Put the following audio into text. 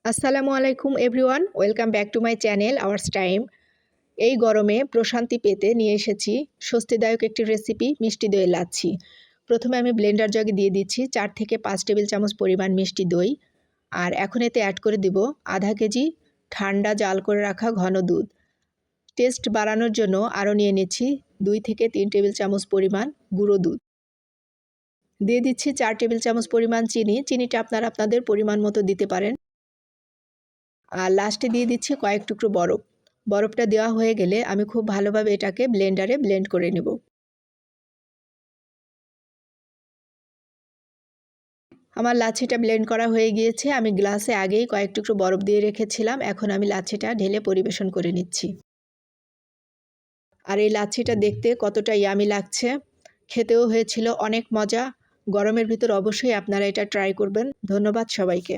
আসসালামু আলাইকুম everyone, welcome back to my channel hours time. এই গরমে প্রশান্তি পেতে নিয়ে এসেছি স্বস্তিদায়ক একটি রেসিপি, মিষ্টি দইয়ের লাচ্ছি। প্রথমে আমি ব্লেন্ডার জগে দিয়ে দিচ্ছি 4 থেকে 5 টেবিল চামচ পরিমাণ মিষ্টি দই। আর এখন এতে অ্যাড করে দিব আধা কেজি ঠান্ডা জাল করে রাখা ঘন দুধ। টেস্ট বাড়ানোর জন্য আরও নিয়ে নিচ্ছি 2 থেকে 3 টেবিল চামচ পরিমাণ গুঁড়ো দুধ। দিয়ে দিচ্ছি 4 টেবিল চামচ পরিমাণ চিনি। চিনিটা আপনারা আপনাদের পরিমাণ মতো দিতে পারেন। আর লাস্টে দিয়ে দিচ্ছি কয়েক টুকরো বরফ। বরফটা দেওয়া হয়ে গেলে আমি খুব ভালোভাবে এটাকে ব্লেন্ডারে ব্লেন্ড করে নেব। আমার লাচ্ছিটা ব্লেন্ড করা হয়ে গিয়েছে। আমি গ্লাসে আগেই কয়েক টুকরো বরফ দিয়ে রেখেছিলাম। এখন আমি লাচ্ছিটা ঢেলে পরিবেশন করে নিচ্ছি। আর এই লাচ্ছিটা দেখতে কতটা ইয়ামি লাগছে, খেতেও হয়েছিল অনেক মজা। গরমের ভিতর অবশ্যই আপনারা এটা ট্রাই করবেন। ধন্যবাদ সবাইকে।